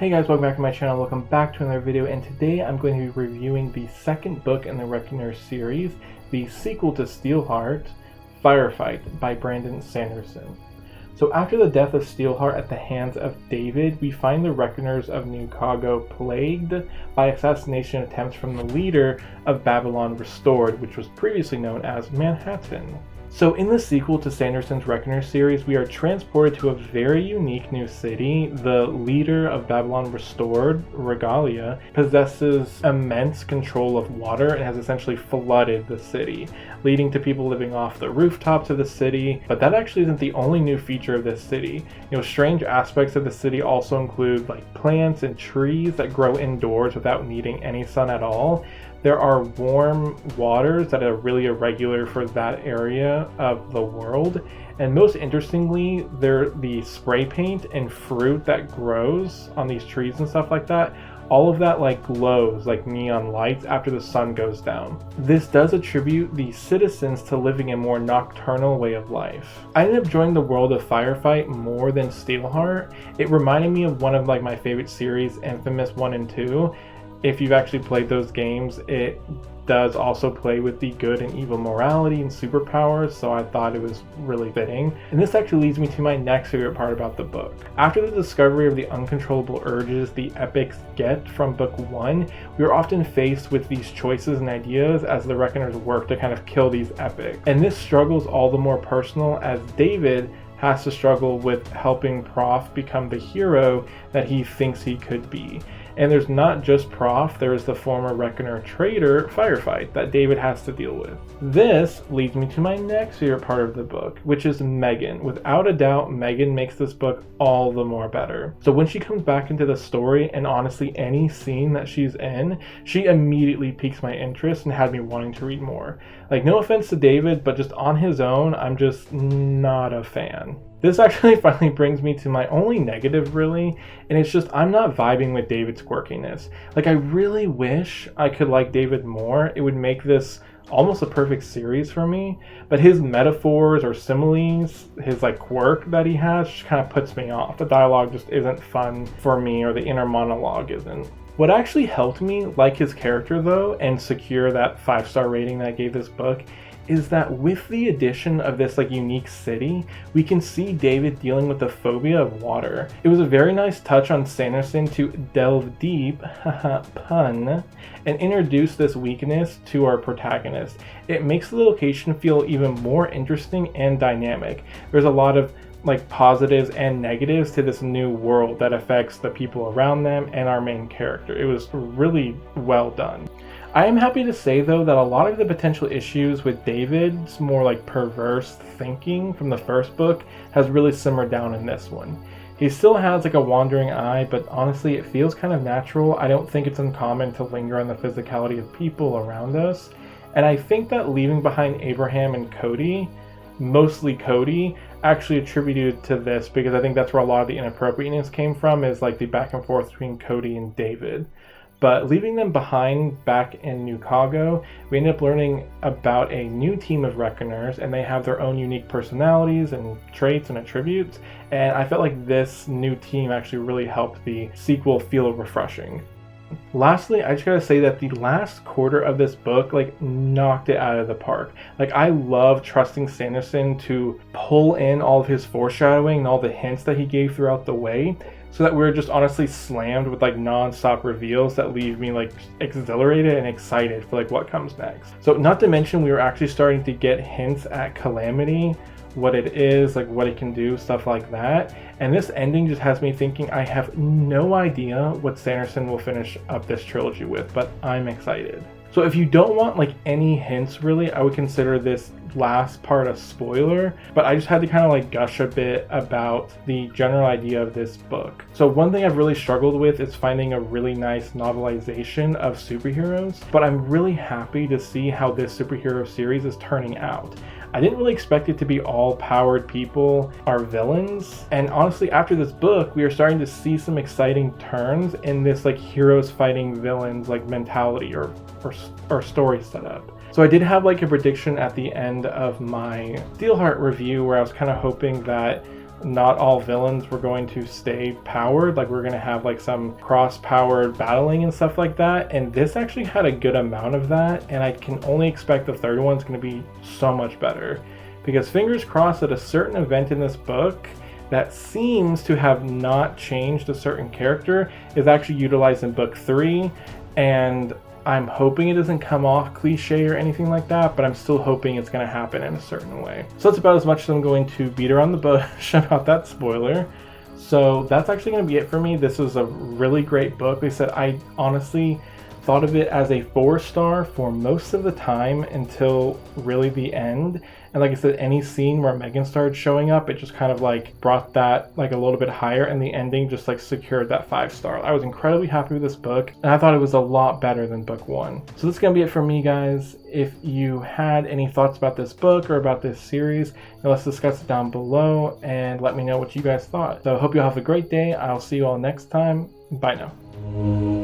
Hey guys, welcome back to my channel. Welcome back to another video, and today I'm going to be reviewing the second book in the Reckoner series, the sequel to Steelheart, Firefight by Brandon Sanderson. So after the death of Steelheart at the hands of David, we find the Reckoners of New Chicago plagued by assassination attempts from the leader of Babylon Restored, which was previously known as Manhattan. So in the sequel to Sanderson's Reckoner series, we are transported to a very unique new city. The leader of Babylon Restored, Regalia, possesses immense control of water and has essentially flooded the city, leading to people living off the rooftops of the city. But that actually isn't the only new feature of this city. Strange aspects of the city also include like plants and trees that grow indoors without needing any sun at all. There are warm waters that are really irregular for that area of the world. And most interestingly, the spray paint and fruit that grows on these trees and stuff like that, all of that like glows like neon lights after the sun goes down. This does attribute the citizens to living a more nocturnal way of life. I ended up enjoying the world of Firefight more than Steelheart. It reminded me of one of like my favorite series, Infamous 1 and 2. If you've actually played those games, it does also play with the good and evil morality and superpowers, so I thought it was really fitting. And this actually leads me to my next favorite part about the book. After the discovery of the uncontrollable urges the epics get from book 1, we are often faced with these choices and ideas as the Reckoners work to kind of kill these epics. And this struggle is all the more personal as David has to struggle with helping Prof become the hero that he thinks he could be. And there's not just Prof, there's the former Reckoner traitor, Firefight, that David has to deal with. This leads me to my next favorite part of the book, which is Megan. Without a doubt, Megan makes this book all the more better. So when she comes back into the story, and honestly any scene that she's in, she immediately piques my interest and had me wanting to read more. Like, no offense to David, but just on his own, I'm just not a fan. This actually finally brings me to my only negative, really, and it's just I'm not vibing with David's quirkiness. Like, I really wish I could like David more. It would make this almost a perfect series for me, but his metaphors or similes, his like quirk that he has, just kind of puts me off. The dialogue just isn't fun for me, or the inner monologue isn't. What actually helped me like his character though, and secure that 5-star rating that I gave this book, is that with the addition of this like unique city, we can see David dealing with the phobia of water. It was a very nice touch on Sanderson to delve deep, pun, and introduce this weakness to our protagonist. It makes the location feel even more interesting and dynamic. There's a lot of like positives and negatives to this new world that affects the people around them and our main character. It was really well done. I am happy to say though that a lot of the potential issues with David's more like perverse thinking from the first book has really simmered down in this one. He still has like a wandering eye, but honestly it feels kind of natural. I don't think it's uncommon to linger on the physicality of people around us. And I think that leaving behind Abraham and Cody, mostly Cody, actually attributed to this, because I think that's where a lot of the inappropriateness came from, is like the back and forth between Cody and David. But leaving them behind back in New Chicago, we ended up learning about a new team of Reckoners, and they have their own unique personalities and traits and attributes. And I felt like this new team actually really helped the sequel feel refreshing. Lastly, I just gotta say that the last quarter of this book like knocked it out of the park. Like, I love trusting Sanderson to pull in all of his foreshadowing and all the hints that he gave throughout the way, so that we're just honestly slammed with like non-stop reveals that leave me like exhilarated and excited for like what comes next. So not to mention, we were actually starting to get hints at Calamity, what it is, like what it can do, stuff like that. And this ending just has me thinking I have no idea what Sanderson will finish up this trilogy with, but I'm excited. So if you don't want like any hints really, I would consider this last part a spoiler, but I just had to kind of like gush a bit about the general idea of this book. So one thing I've really struggled with is finding a really nice novelization of superheroes, but I'm really happy to see how this superhero series is turning out. I didn't really expect it to be all powered people are villains, and honestly after this book we are starting to see some exciting turns in this like heroes fighting villains like mentality or story setup. So I did have like a prediction at the end of my Steelheart review where I was kind of hoping that not all villains were going to stay powered. Like we're going to have like some cross-powered battling and stuff like that. And this actually had a good amount of that. And I can only expect the third one's going to be so much better. Because fingers crossed that a certain event in this book that seems to have not changed a certain character is actually utilized in book 3. And I'm hoping it doesn't come off cliche or anything like that, but I'm still hoping it's going to happen in a certain way. So that's about as much as I'm going to beat around the bush about that spoiler. So that's actually going to be it for me. This was a really great book. Like I said, I honestly thought of it as a 4-star for most of the time until really the end. And like I said, any scene where Megan started showing up, it just kind of like brought that like a little bit higher, and the ending just like secured that 5-star. I was incredibly happy with this book, and I thought it was a lot better than book 1. So that's gonna be it for me, guys. If you had any thoughts about this book or about this series, let's discuss it down below and let me know what you guys thought. So I hope you all have a great day. I'll see you all next time. Bye now.